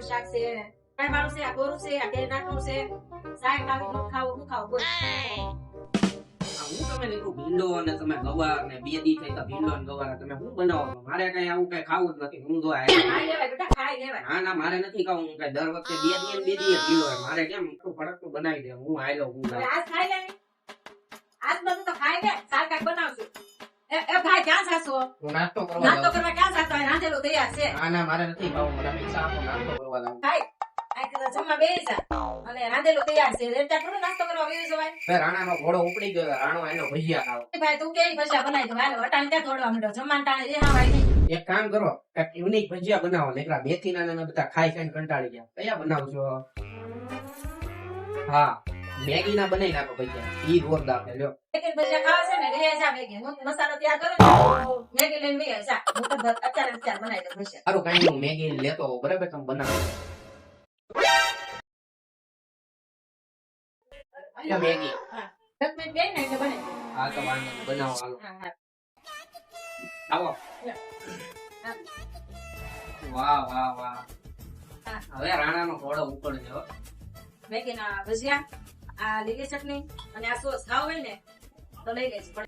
શાક છે કાંઈ વાળું છે આ ગોરું છે આ કેરી નાખવું છે શાક ખાવી ન ખાવું હું ખાવું બોલ હું તમે લીધું ભીંડો અને તમે ગવાર ને 2 દી થઈ તો ભીંડો ને ગવાર તમે શું બનાવો છો? મારે કઈ આવું કઈ ખાવું જ નથી. હું જો ખાઈ લેવાય બેટા ખાઈ લેવાય ના મારે નથી ખાવું. હું કઈ દર વખતે 2 દી ને 2 દી ભીંડો હોય. મારે કેમ ફરક બનાવી દે. હું આયલો હું હવે આજ ખાઈ લે આજ બધું તો ખાઈ લે શાક કાંઈક બનાવશું એ ભાઈ ક્યાં સાસુ હું નાસ્તો કરવા નાસ્તો જાઉં. કરવા ક્યાં સાસુ રાંધેલું તૈયાર છે ના મારે નથી ખાવું. મને પૈસા આપો નાસ્તો કરવા જાઉં. ખાઈ આ તો જમવા બેસી જા અને રાંધેલું તૈયાર છે રેટા થોડું નાસ્તો કરવા બેસી જવાય બે રાણાનો ઘોડો ઉપડી ગયો. રાણો એનો ભજીયા ખાવ. ભાઈ તું કેવી ભજીયા બનાવી દો હાલો અટાણે ક્યાં દોડવા માંડ્યો જમવાનું ટાણે એ હાવાય નહીં એક કામ કરો કાંઈક યુનિક ભજીયા બનાવો. નીકળા મેથીના ને બધા ખાઈ ખાઈને કંટાળી ગયા. કયા બનાવશો? હા મેગી ના બનાવી નાખો ભજીયા. ઈ જોરદાર છે. લ્યો મેગી ભજીયા ખાવા છે ને રે જા મેગી હું મસાલો તૈયાર કરું ને મેગી લઈને બે જા હું તો અત્યારે બનાવી દઉં ભજીયા સારું કઈ નહીં. હું મેગી લેતો આવું. બરાબર તમે બનાવો. લ્યો મેગી. હા 10 મિનિટ બેન ને એટલે બને હા તો વાંધો નહીં. બનાવો હાલો. હા હા આવો. વાહ વાહ વાહ. હા. હવે રાણાનો ઘોડો ઉપડજો. મેગી ના ભજીયા આ લીલી ચટણી અને આ સોસ ખાવ હોય ને તો લઈ લેજો